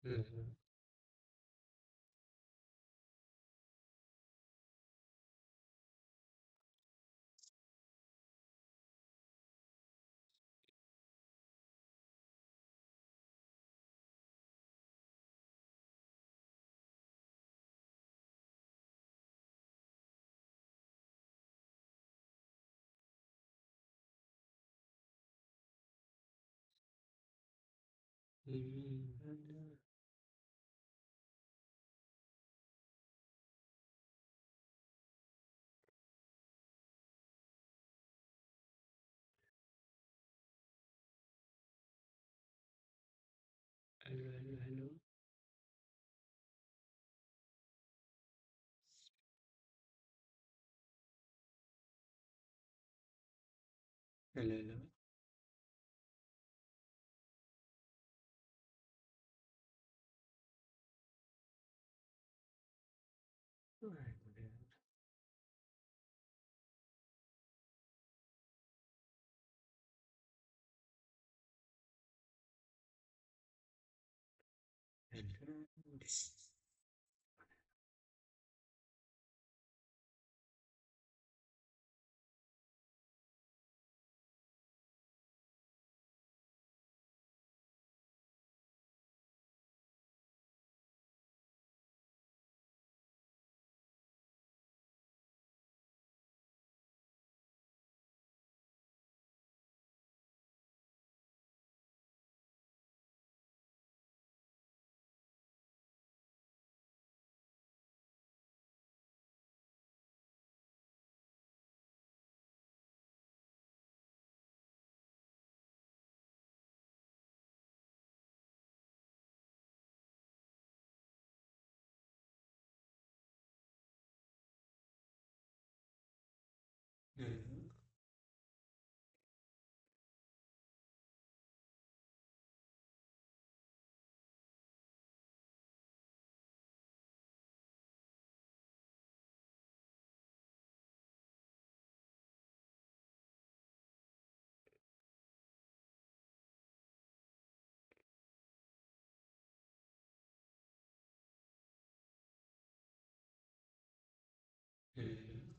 Mhm. Mm. Hello, hello, hello. Hello, hello. Alright, man. Hello. Mhm. Mhm.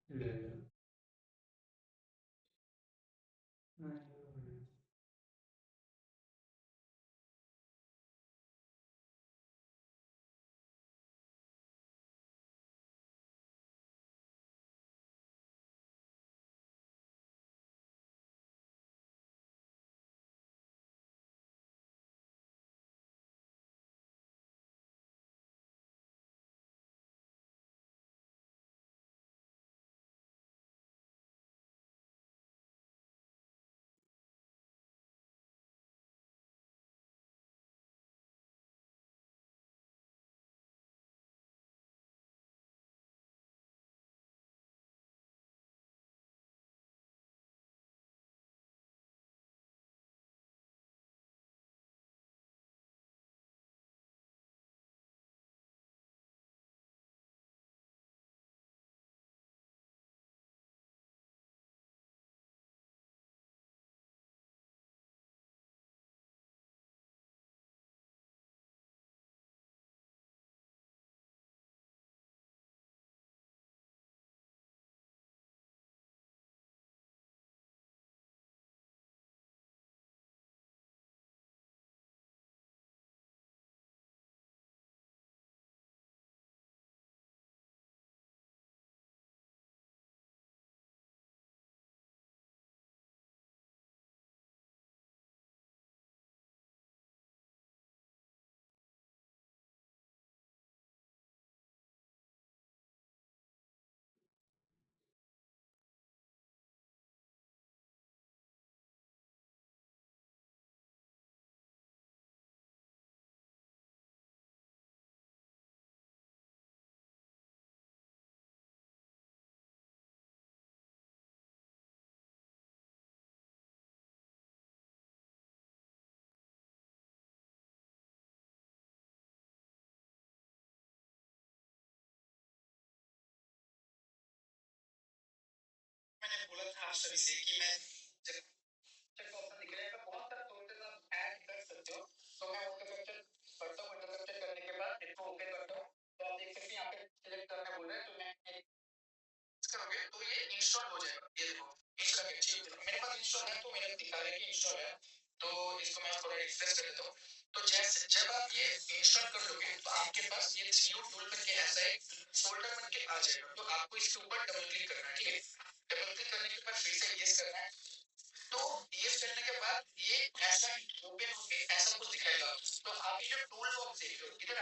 Hello, hello. Hello. बोला था आप सभी से कि मैं जब का ऑप्शन दिख रहा है मैं बहुत सारे सोर्सेज आप ऐड कर सकते हो। तो मैं उसका कैप्चर करता हूँ, कैप्चर करने के बाद इसको ओके करता हूँ। तो आप देख सकते हैं यहाँ पे सिलेक्ट करना बोल रहा है, तो मैं करोगे तो ये इंस्टॉल हो जाएगा। ये देखो इंस्टॉल मेरे पास इंस्टॉल है, तो मेरे दिखा रहा है कि इंस्टॉल है। तो इसको मैं थोड़ा रिफ्रेश कर देता हूँ। तो जैसे जब आप ये इंस्टॉल कर लोगे तो आपके पास ये थ्री टूल करके ऐसा एक फोल्डर बन के आ जाएगा। तो आपको इसके ऊपर डबल क्लिक करना है, ठीक है। डबल क्लिक करने के बाद फिर से यस करना है। तो ये करने के बाद ये ऐसा ओपन होके ऐसा कुछ दिखाएगा। तो आप ये जो टूल बॉक्स देख रहे हो इधर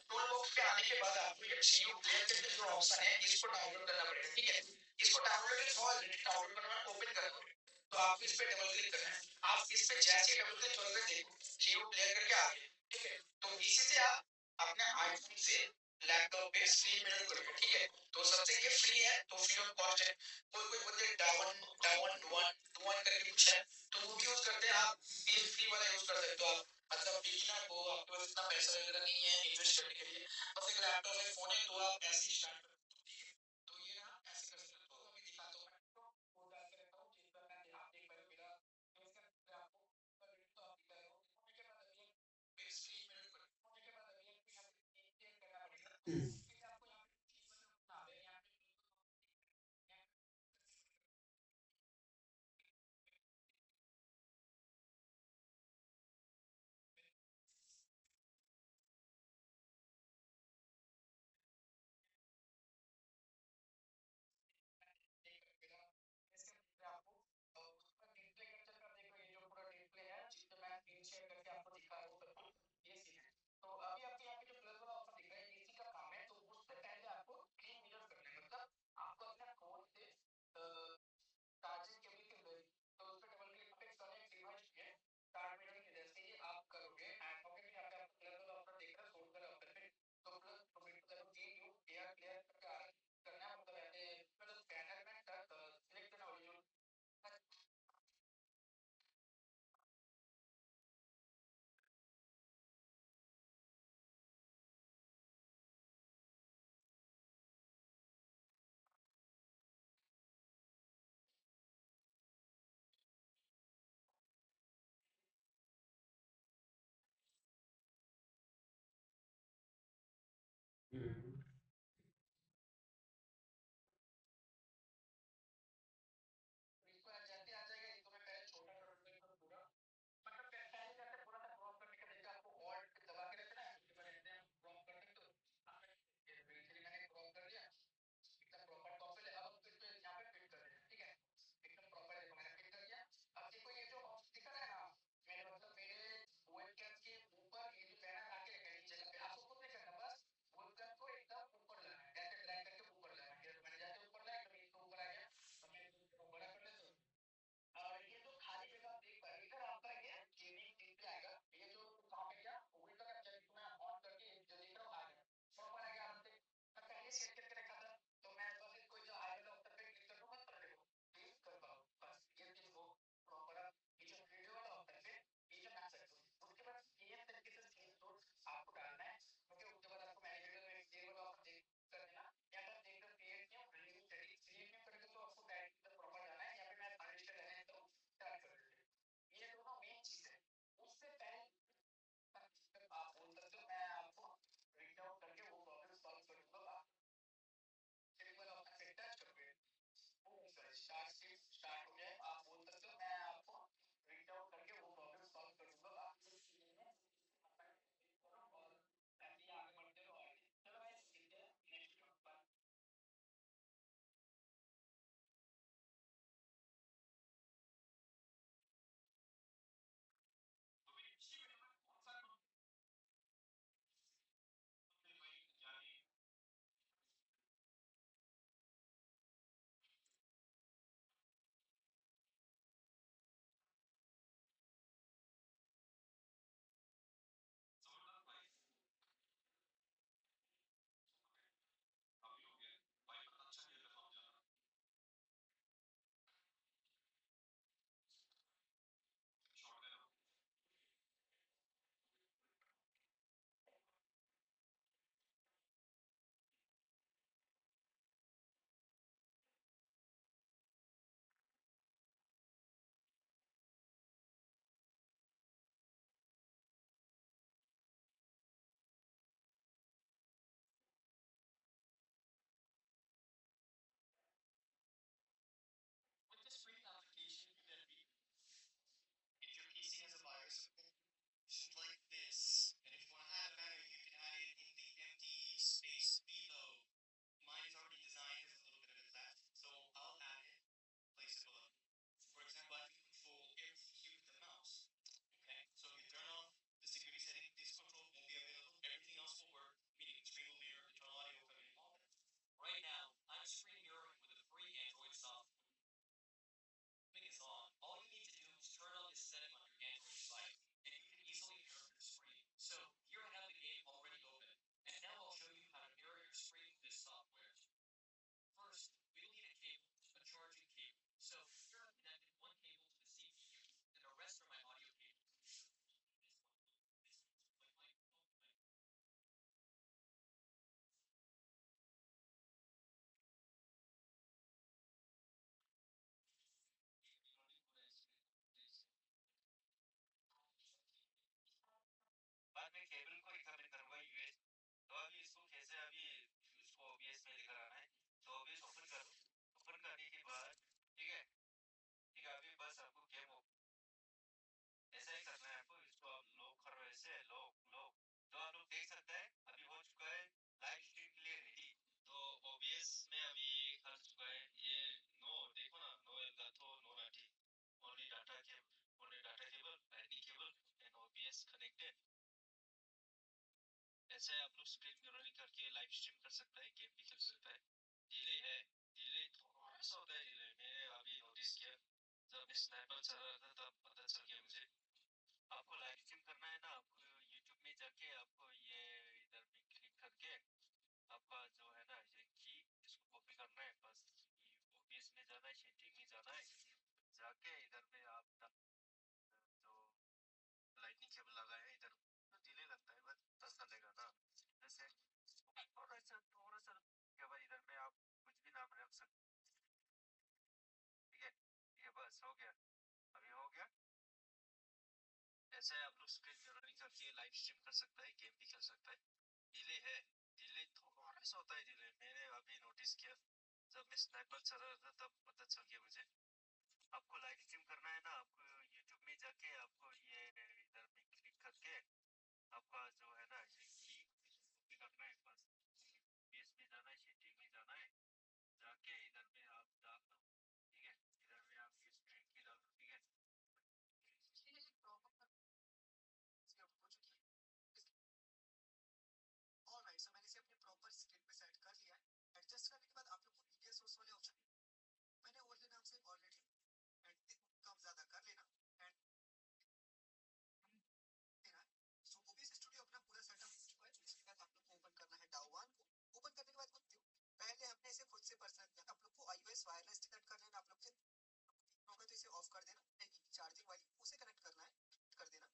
टूल बॉक्स पे आने के बाद आपको ये सीयू प्लेयर करके जो ऑप्शन है इसको डाउनलोड करना पड़ेगा, ठीक है। इसको डाउनलोड ऑलरेडी डाउनलोड करना ओपन करना पड़ेगा। तो आपको इस पे डबल क्लिक करना है। आप इस पे जैसे ही डबल क्लिक करोगे देखो सीयू प्लेयर करके आ गया, ठीक है। तो इसी से आप अपने आईफोन से लैपटॉप पे स्क्रीन मिरर करोगे, ठीक है। तो सबसे ये फ्री है, तो फ्री ऑफ कॉस्ट है। कोई कोई बोलते हैं डावन डावन डुवन डुवन करके कुछ है, तो वो भी यूज करते हैं। आप ये फ्री वाला यूज कर सकते हो। आप मतलब बिगिनर हो, आपके पास इतना पैसा वगैरह नहीं है इन्वेस्ट करने के लिए, बस एक लैपटॉप है फोन है, तो आप ऐसे ही स्टार्ट करो, ठीक है। तो ये ना ऐसे कर सकते हो। तो अभी दिखाता हूँ मैं तो वो डाल के रखता हूँ जिस पर मैं आप देख पा रहे हो मेरा फेस का आपको तो आप दिखा रहे हो। होने के बाद अभी एक स्क्रीन में होने के बाद अभी एक यहाँ पे चेंज करना पड़ेगा। तो हम्म, इसके लिए आपको यहाँ पे चीज मतलब ना है यहाँ पे आपको उसका डिस्प्ले कैप्चर कर देखो। ये जो पूरा डिस्प्ले है जिसपे मैं स्क्रीन शेयर करके आपको दिखा रहा हूँ सब कुछ, ये सीन है। तो अभी आपके यहाँ पे जो प्लस वाला ऑप्शन दिख रहा है इसी का काम है। तो उससे पहले आपको स्क्रीन मिरर करना है, मतलब आपको अपने फोन से चार्जिंग केबल के अंदर तो उस पर डबल क्लिक पे कनेक्ट डिवाइस है कार्ड मिरर के जैसे ही आप करोगे एंड ओके यहाँ पे आपको प्लस वाला ऑप्शन दिख रहा है सोर्स वाला ऑप्शन पे। तो प्लस तो फिर तो टी यू एयर क्लियर करके करना है, मतलब ऐसे मतलब स्कैनर में सिलेक्ट करना होगा जो हम्म, इसको जैसे आ जाएगा। इसको मैं पहले छोटा कर दूंगा पूरा, मतलब पहले जैसे पूरा सा क्रॉप करने का देखा आपको ऑल्ट दबा के रखना है, उसके बाद ऐसे हम क्रॉप कर सकते हो। आपने बेसिकली मैंने क्रॉप कर दिया एकदम प्रॉपर टॉप पे। अब उसको इसको यहाँ पे फिट कर देना, ठीक है। एकदम प्रॉपर देखो मैंने फिट कर दिया। अब देखो ये जो ऑप्शन दिख रहा है ना मेरे मतलब मेरे वेबकैम के ऊपर ये जो बैनर आके रखा है इस जगह पे, आपको कुछ नहीं करना, बस वेबकैम को जैसे अभी उसको OBS में लेकर आना है, तो OBS ओपन कर लो। ओपन करने के बाद ठीक है, ठीक है, अभी बस आपको गेम ऐसा ही करना है आपको। इसको आप लॉक करो, ऐसे लॉक तो आप लोग देख सकते हैं अभी हो चुका है लाइव स्ट्रीम के लिए रेडी। तो OBS में अभी कर चुका है ये। नो देखो ना, नो एल्गाथो, नो नाटी, only data cable, lightning cable and OBS connected. ऐसे आप लोग स्क्रीन मिररिंग करके लाइव स्ट्रीम कर सकता है, गेम भी खेल सकता है। डिले है, डिले थोड़ा सा होता है डिले, मैंने अभी नोटिस किया जब मैं स्नाइपर चला रहा था तब पता चल गया मुझे। आपको लाइव स्ट्रीम करना है ना, आपको यूट्यूब में जाके आपको ये इधर में क्लिक करके आपका जो है ना ये की इसको कॉपी करना है, बस OBS में जाना है, सेटिंग में जाना है, जाके इधर में आप जो लाइटनिंग केबल लगा है इधर, तो डिले लगता है बस पता चलेगा ना। जैसे थोड़ा सा क्या भाई, इधर में आप कुछ भी नाम रख सकते, ठीक है, ठीक है, बस हो गया, अभी हो गया। ऐसे आप लोग स्क्रीन मिररिंग करके लाइव स्ट्रीम कर सकता है, गेम भी खेल सकता है। डिले है, डिले थोड़ा सा होता है डिले, मैंने अभी नोटिस किया जब मैं स्नाइपर चला रहा था तब पता चल गया मुझे। आपको लाइव स्ट्रीम करना है ना, आपको यूट्यूब में जाके आपको ये इधर में क्लिक करके आपका जो है ना ये की कॉपी करना है, बस OBS में जाना है, सेटिंग में जाना है, जाके इधर में आप डाल दो, ठीक है, इधर में आप ये स्ट्रीम की डाल दो, ठीक है। ऑलराइट, सो मैंने इसे अपने प्रॉपर स्क्रीन पे सेट कर लिया है। एडजस्ट करने के बाद आप लोग को मीडिया सोर्स वाले ऑप्शन मैंने ओवरले नाम से ऑलरेडी एंड कम ज्यादा कर लेना एंड देना है। सो OBS स्टूडियो अपना पूरा सेटअप हो चुका है। इसके बाद आप लोग को ओपन करना है DAW1 को। ओपन करने के बाद कुछ पहले हमने इसे खुद से पर्सनल आप लोग को iOS वायरलेस कनेक्ट कर लेना। आप लोग से होगा तो इसे ऑफ कर देना, चार्जिंग वाली उसे कनेक्ट करना है, कर देना।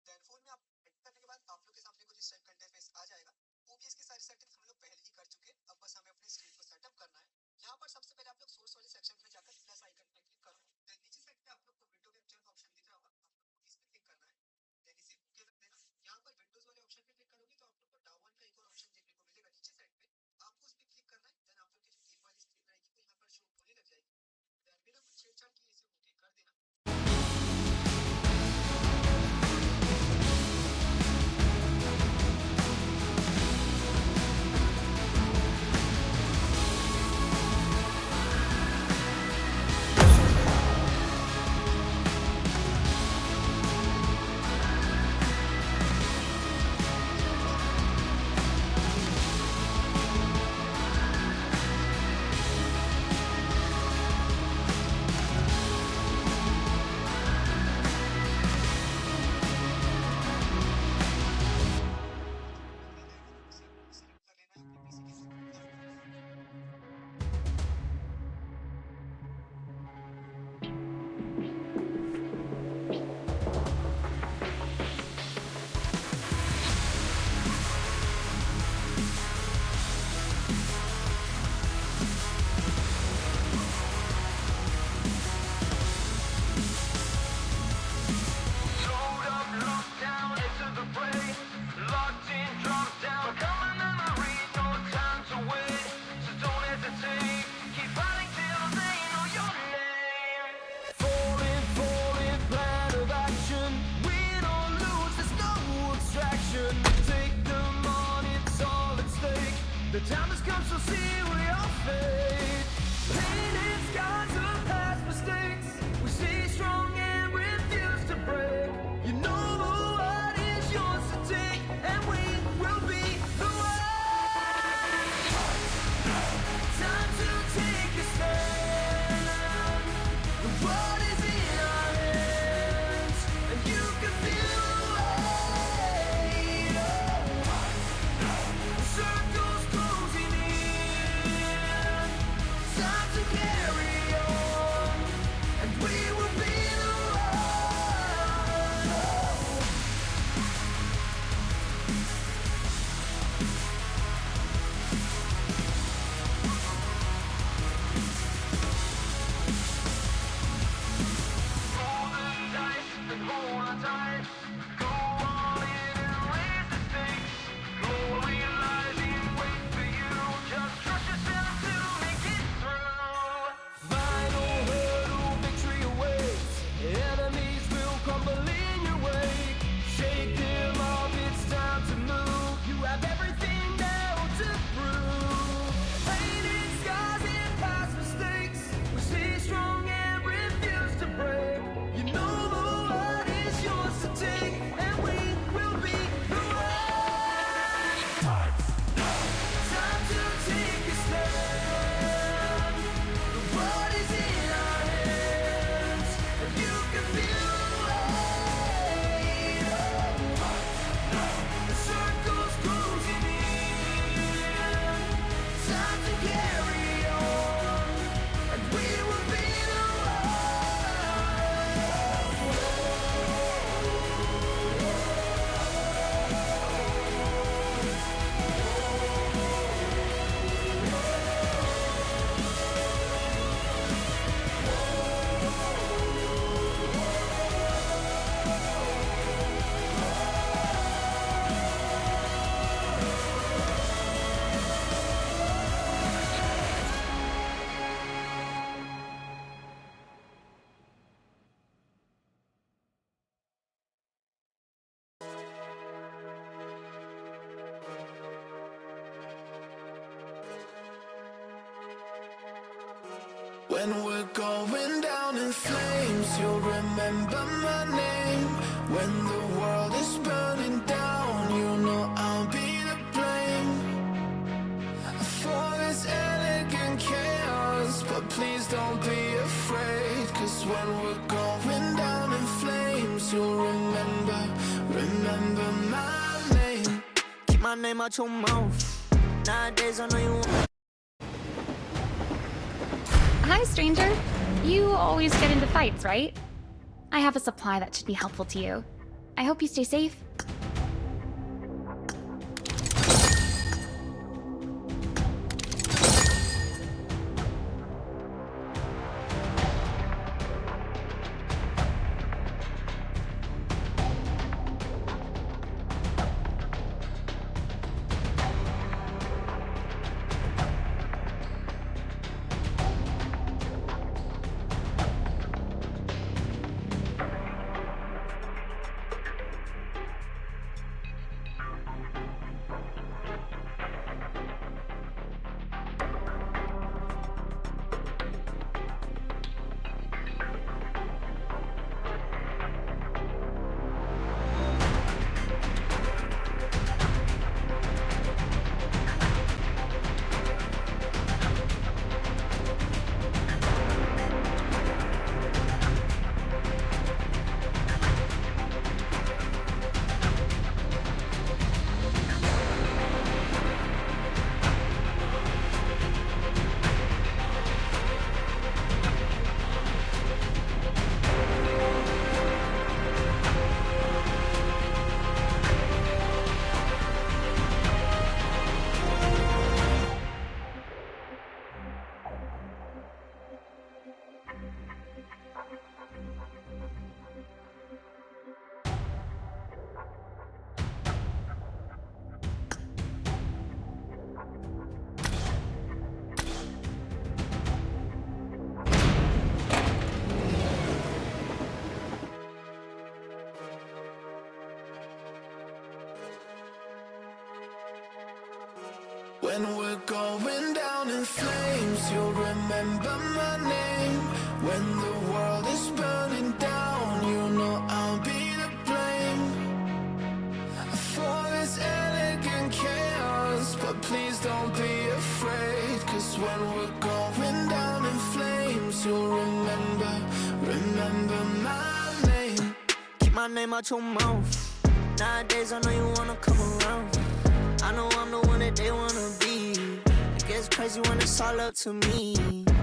देन फोन में आप कनेक्ट करने के बाद आप लोग के सामने कुछ इस टाइप का इंटरफेस आ जाएगा। OBS की सारी सेटिंग्स हम लोग पहले ही कर चुके हैं, अब बस हमें अपने स्क्रीन को सेटअप करना है। यहाँ पर सबसे पहले आप लोग सोर्स वाले सेक्शन में जाकर प्लस आइकन पे क्लिक करो। देन नीचे साइड पे आप लोग को विंडो कैप्चर का ऑप्शन दिख रहा होगा, आप लोग को इस पे क्लिक करना है। देन इसे ओके कर देना। यहाँ पर विंडोज वाले ऑप्शन पे क्लिक करोगे तो आप लोग को DAW1 का एक और ऑप्शन देखने को मिलेगा नीचे साइड पे, आपको उस पे क्लिक करना है। देन आप लोग की जो गेम वाली स्क्रीन रहेगी वो यहाँ पर शो होने लग जाएगी। देन बिना कुछ छेड़छाड़ किए इसे ओके कर देना। The time has come, so seal your fate. Painted scars of past mistakes. We stay strong and refuse to break. You know what is yours to take, and we will be the one. Time to take a stand. The world is in our hands, and you can feel the weight. Circles closing in. When we're going down in flames, you'll remember my name. When the world is burning down, you know I'll be to blame for this elegant chaos. But please don't be afraid, 'cause when we're going down in flames, you'll remember my name. Keep my name out your mouth. Nowadays I know you want. Hi, stranger. You always get into fights, right? I have a supply that should be helpful to you. I hope you stay safe. When we're going down in flames, you'll remember my name. When the world is burning down, you know I'll be to blame for this elegant chaos. But please don't be afraid, 'cause when we're going down in flames, you'll remember my name. Keep my name out your mouth. Nowadays I know you wanna come around. I know I'm the one that they wanna be. It gets crazy when it's all up to me.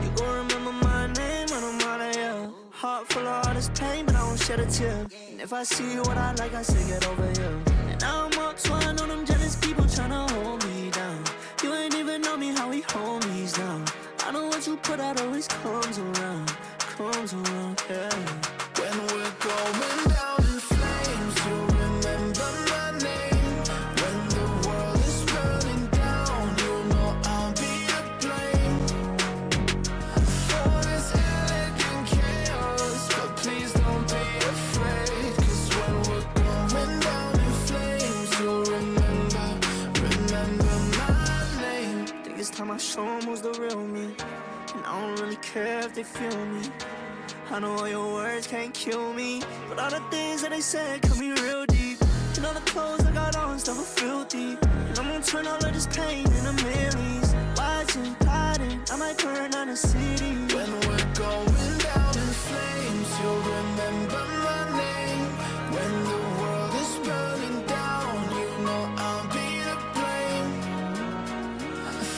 You gon' remember my name when I'm out of here. Heart full of all this pain, but I won't shed a tear. And if I see what I like, I say get over here. And now I'm up, so I know them jealous people tryna hold me down. You ain't even know me how we homies now. I know what you put out always comes around, yeah. When we're going down in flames, you'll remember my name. When the world is burning down, you know I'll be to blame for this elegant chaos. But please don't be afraid, 'cause when we're going down in flames, you'll remember my name. Think it's time I show 'em who's the real me, and I don't really care if they feel me. I know all your words can't kill me, but all the things that they said cut me real deep. And all the clothes I got on stuff are filthy, and I'm gonna turn all of this pain into millions. Watching, plotting, I might burn down the city. When we're going down in flames, you'll remember my name. When the world is burning down, you know I'll be to blame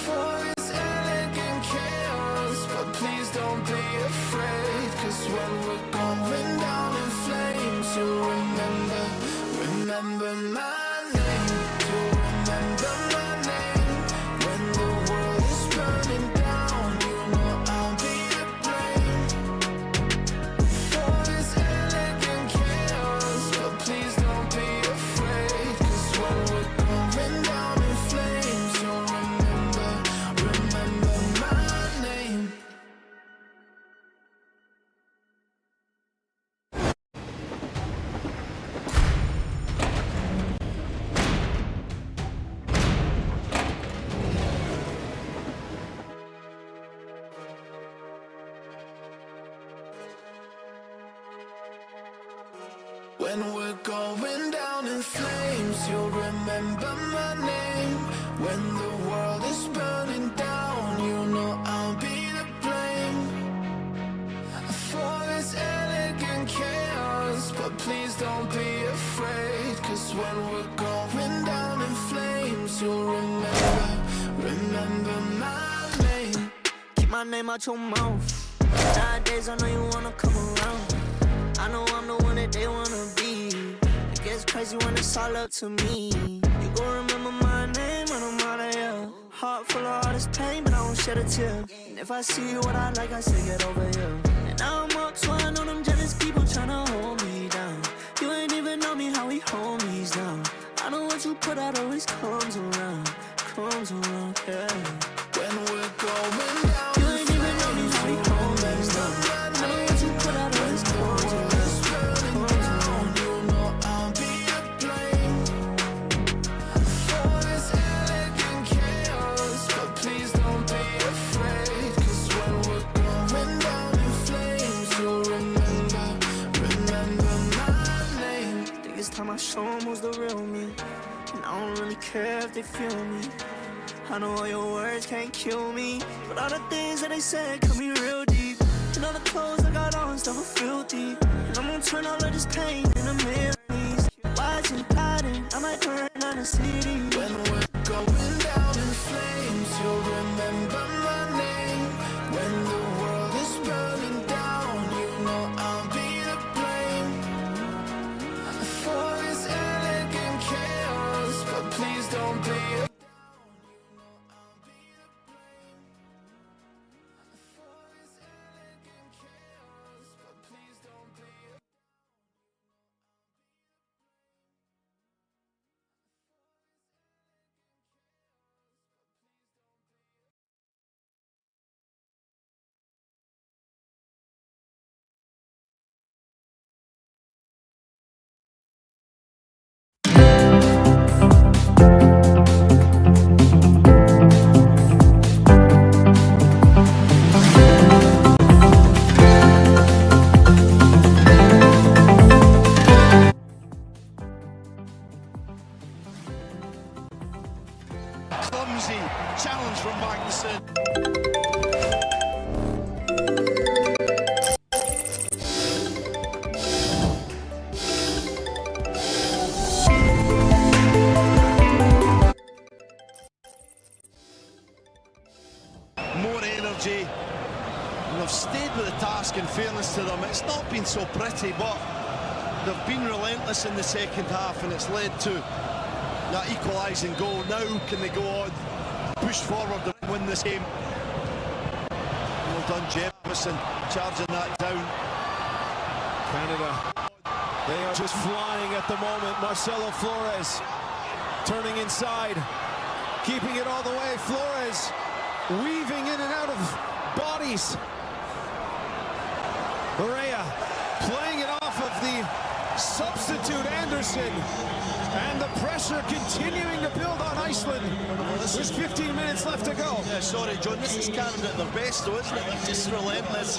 for this elegant chaos. But please don't be afraid, 'cause when we're going down in flames, you'll remember my name. You'll remember my name. When the world is burning down, you know I'll be going down in flames, you'll remember my name. When the world is burning down, you know I'll be to blame for this elegant chaos. But please don't be afraid, cause when we're going down in flames, you'll remember my name. Keep my name out your mouth. Nowadays I know you wanna come around. I know I'm the one that they wanna be. It gets crazy when it's all up to me. You gon' remember my name when I'm out of here. Heart full of all this pain, but I won't shed a tear. And if I see you what I like, I say get over here. And now I'm up, so I know them jealous people tryna hold me down. You ain't even know me how we homies down. I know what you put out always comes around, yeah. When we're going down, You ain't even know me how we homies down. I know what you put out always comes around. Time I show them who's the real me, and I don't really care if they feel me. I know all your words can't kill me, but all the things that they said cut me real deep. And all the clothes I got on stuff are filthy, and I'm gonna turn all of this pain into memories. Watching, hiding, I might burn down the city. When we're going down in flames, you'll remember my name. When the world is burning down, you know I'll be to blame for this elegant chaos. But please don't be afraid. Clumsy challenge from Magnussen. More energy, and they've stayed with the task. In fairness to them, it's not been so pretty, but they've been relentless in the second half, and it's led to that equalising goal. Now can they go on, push forward and win this game? Well done, Jefferson, charging that down. Canada, they are just flying at the moment. Marcelo Flores turning inside, keeping it all the way. Flores weaving in and out of bodies. Barea playing it off of the substitute Anderson. And the pressure continuing to build on Iceland. There's 15 minutes left to go. Yeah, sorry, John, this is Canada at their best, though, isn't it? They're just relentless.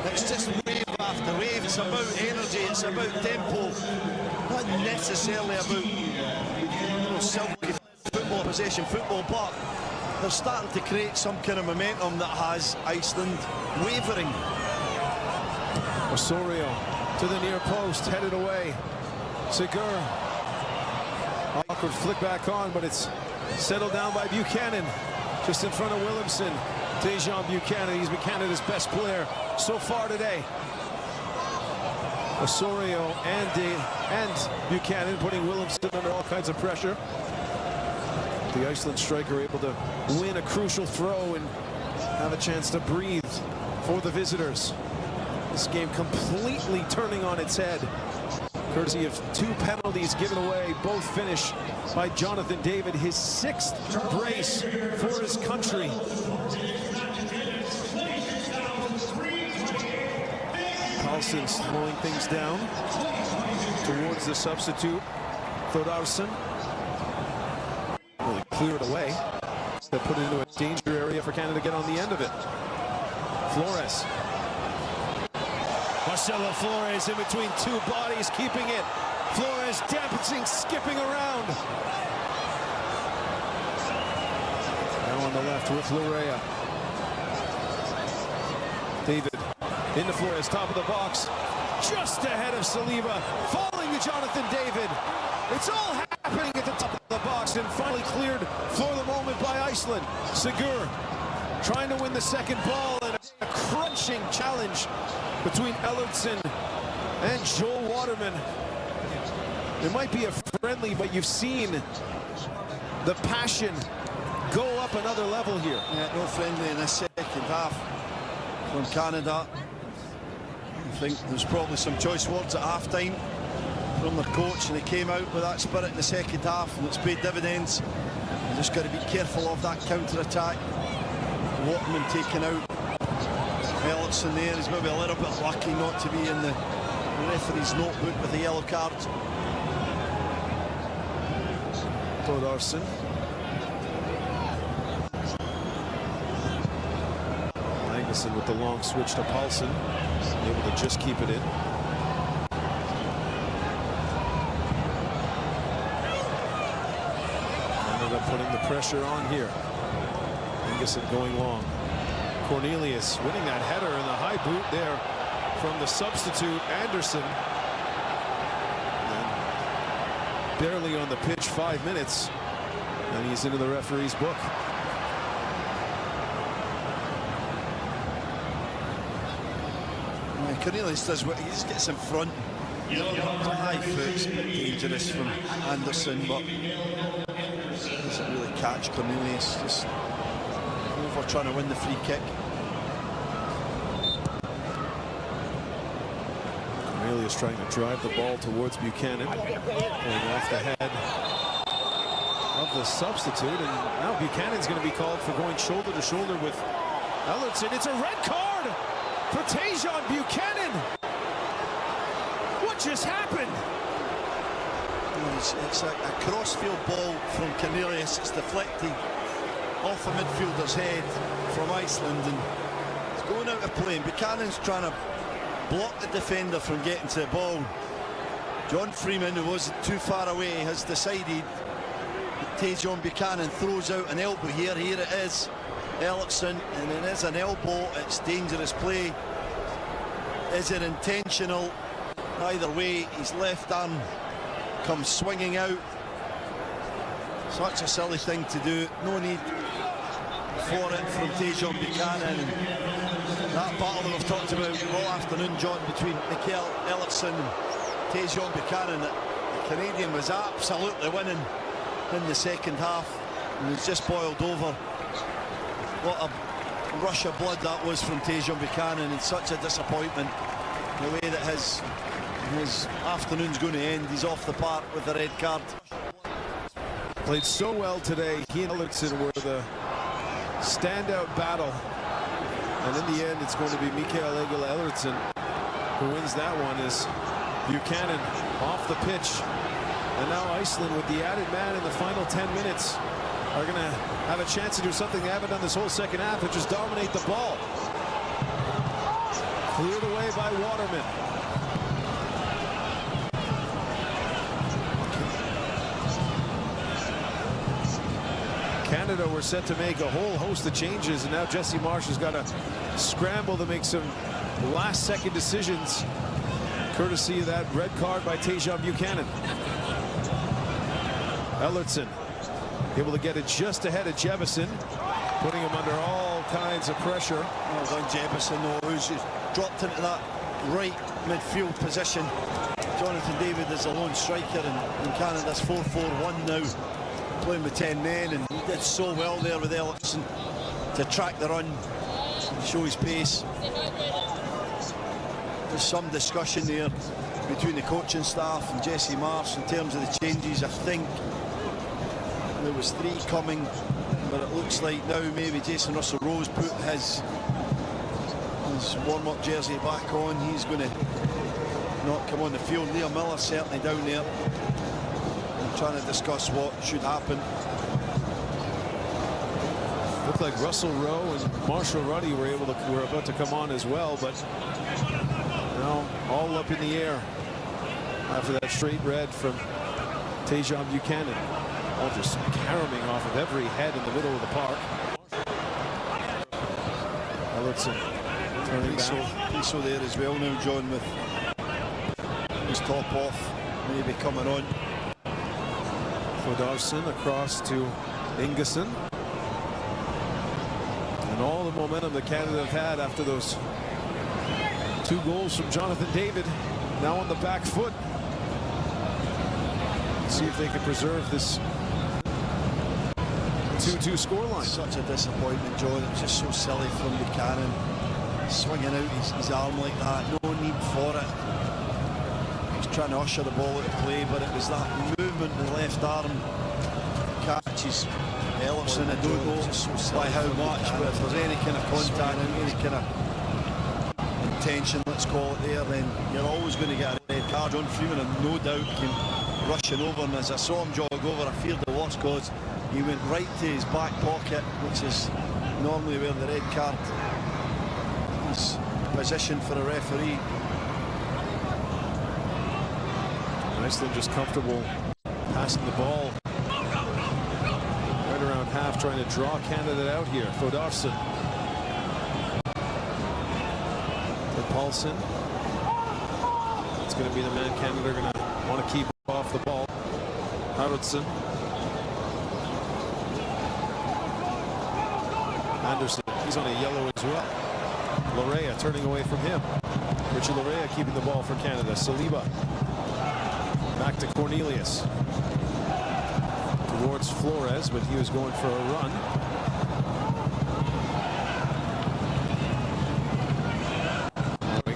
It's just wave after wave. It's about energy, it's about tempo. Not necessarily about silky football, possession football, but they're starting to create some kind of momentum that has Iceland wavering. Osorio to the near post, headed away. Sigur. Awkward flick back on, but it's settled down by Buchanan. Just in front of Williamson. Dejan Buchanan, he's been Canada's best player so far today. Osorio and Buchanan putting Williamson under all kinds of pressure. The Iceland striker able to win a crucial throw and have a chance to breathe for the visitors. This game completely turning on its head, courtesy of two penalties given away, both finished by Jonathan David, his 6th brace for his country. Carlson slowing things down towards the substitute, Thodarsson. Really cleared away. That put it into a danger area for Canada to get on the end of it. Flores. Marcelo Flores in between two bodies, keeping it Flores dancing, skipping around. Now on the left with Lorea. David into Flores, top of the box. Just ahead of Saliba, falling to Jonathan David. It's all happening at the top of the box and finally cleared for the moment by Iceland. Sigur trying to win the second ball and a crunching challenge between Ellertson and Joel Waterman. It might be a friendly, but you've seen the passion go up another level here. Yeah, no friendly in this second half from Canada. I think there's probably some choice words at half-time from their coach, and they came out with that spirit in the second half, and it's paid dividends. You just got to be careful of that counter-attack. Waterman taken out. Ellertson there, he's maybe a little bit lucky not to be in the referee's notebook with the yellow card. Thordarson. Magnuson with the long switch to Paulson, able to just keep it in. Canada putting the pressure on here. Magnuson going long. Cornelius winning that header in the high boot there from the substitute Anderson. Barely on the pitch, 5 minutes, and he's into the referee's book. Cornelius does what he just gets in front. High foot's a bit dangerous from Anderson, but doesn't really catch Cornelius. Just over trying to win the free kick. Cornelius trying to drive the ball towards Buchanan, going off the head of the substitute, and now Buchanan's going to be called for going shoulder to shoulder with Ellertson. It's a red card for Tajon Buchanan. What just happened? It's a crossfield ball from Cornelius. It's deflected off a midfielder's head from Iceland, and it's going out of play. And Buchanan's trying to block the defender from getting to the ball. John Freeman, who wasn't too far away, has decided that Tajon Buchanan throws out an elbow here. Here it is, Ellertson, and it is an elbow. It's dangerous play. Is it intentional? Either way, his left arm comes swinging out. Such a silly thing to do. No need for it from Tajon Buchanan. And that battle that we've talked about all afternoon, John, between Mikael Ellertson and Tajon Buchanan, the Canadian was absolutely winning in the second half, and it's just boiled over. What a rush of blood that was from Tajon Buchanan, and such a disappointment the way that his afternoon's going to end. He's off the park with the red card. Played so well today. He and Ellertson were the standout battle, and in the end it's going to be Mikael Ellertson who wins that one, as Buchanan off the pitch. And now Iceland, with the added man in the final 10 minutes, are going to have a chance to do something they haven't done this whole second half, and just dominate the ball. Cleared away by Waterman. Canada were set to make a whole host of changes, and now Jesse Marsh has got to scramble to make some last-second decisions, courtesy of that red card by Tajon Buchanan. Ellertson able to get it just ahead of Jebison, putting him under all kinds of pressure. Well done, Jebison, though, who's dropped into that right midfield position. Jonathan David is a lone striker, and Canada's 4-4-1 now, playing with 10 men, and he did so well there with Ellertson to track the run and show his pace. There's some discussion there between the coaching staff and Jesse Marsh in terms of the changes. I think there was 3 coming, but it looks like now maybe Jason Russell-Rose put his warm-up jersey back on. He's going to not come on the field. Liam Miller certainly down there, and trying to discuss what should happen. Looked like Russell Rowe and Marshall Ruddy were about to come on as well, but now all up in the air. after that straight red from Tajon Buchanan. All just caroming off of every head in the middle of the park. Ellertson turning back. Piso there as well now, John, with his top off, maybe coming on. Fodarsson across to Ingeson. And all the momentum that Canada have had after those 2 goals from Jonathan David, now on the back foot. See if they can preserve this 2-2 scoreline. Such a disappointment, John. It was just so silly from Buchanan. Swinging out his arm like that. No need for it. He was trying to usher the ball out of play, but it was that movement in the left arm catches Ellerson. I don't know by how much, but if there's any kind of contact, any kind of intention, let's call it there, then you're always going to get a red card. John Freeman, I've no doubt, came rushing over, and as I saw him jog over, I feared the worst because he went right to his back pocket, which is normally where the red card is positioned for a referee. Iceland just comfortable passing the ball right around half, trying to draw Canada out here. Fodarsson. Paulson. It's going to be the man Canada are going to want to keep off the ball. Haraldsson. Anderson, he's on a yellow as well. Larea turning away from him. Richard Larea keeping the ball for Canada. Saliba. Back to Cornelius. Towards Flores, but he was going for a run.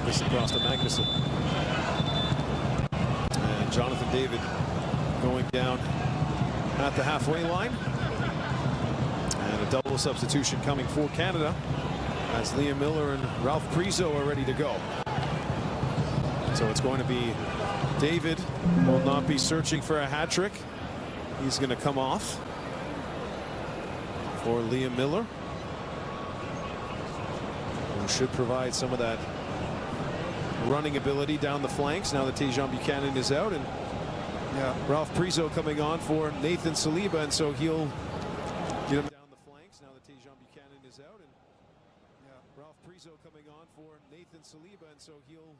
Across to Magnuson. And Jonathan David going down at the halfway line. And a double substitution coming for Canada as Liam Miller and Ralph Priso are ready to go. So it's going to be David will not be searching for a hat trick. He's going to come off for Liam Miller, who should provide some of that running ability down the flanks now that Tajon Buchanan is out, and Ralph Priso coming on for Nathan Saliba, and so he'll get him down the flanks now that Tajon Buchanan is out, and Ralph Priso coming on for Nathan Saliba, and so he'll